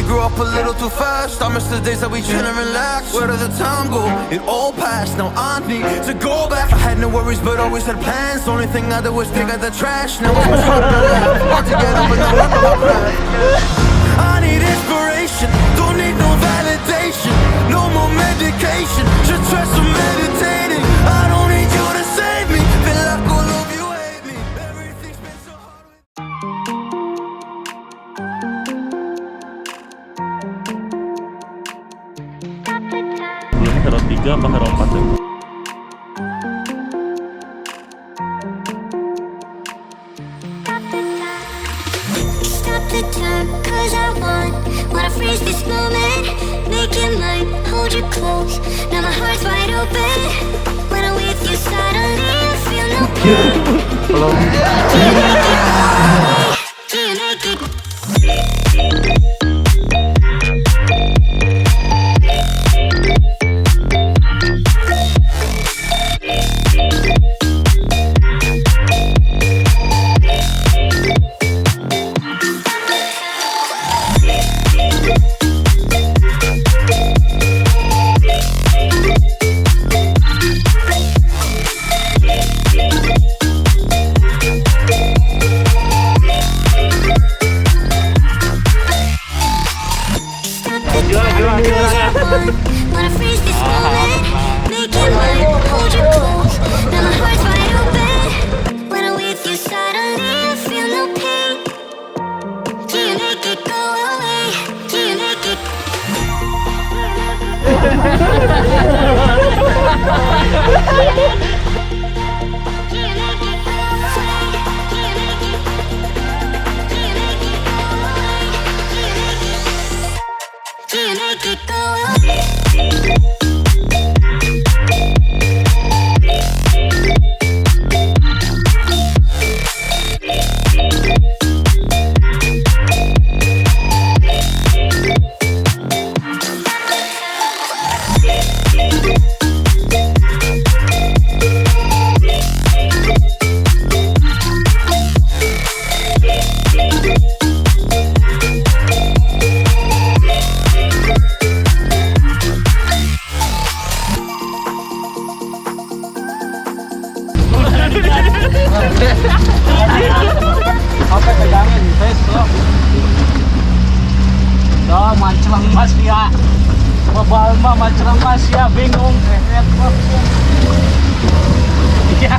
we grew up a little too fast. I miss the days that we chill and relax. Where did the time go? It all passed, now I need to go back. I had no worries but always had plans. Only thing I did was pick out the trash. Now it's much harder to laugh. Hard to get up but no one my craft. I need inspiration, don't need no validation. No more medication, just try some meditating. I don't need you to save me. Feel like all of you hate me. Everything's been so hard with... Ini hero 3 apa hero 4 ya? Stop the time, cause I wanna freeze this moment. Make it mine, hold you close. Now my heart's wide open. When I'm with you suddenly I feel no pain. Do you make it? Wanna freeze this moment, make it mine, hold you close. Now my heart's wide open. When I'm with you suddenly I feel no pain. Do you make it go away? Do you make it? Do you make it go away? Apa pegangan tes lo? Dah manclang mas ya. Babal mah manclang mas ya bingung. Ya.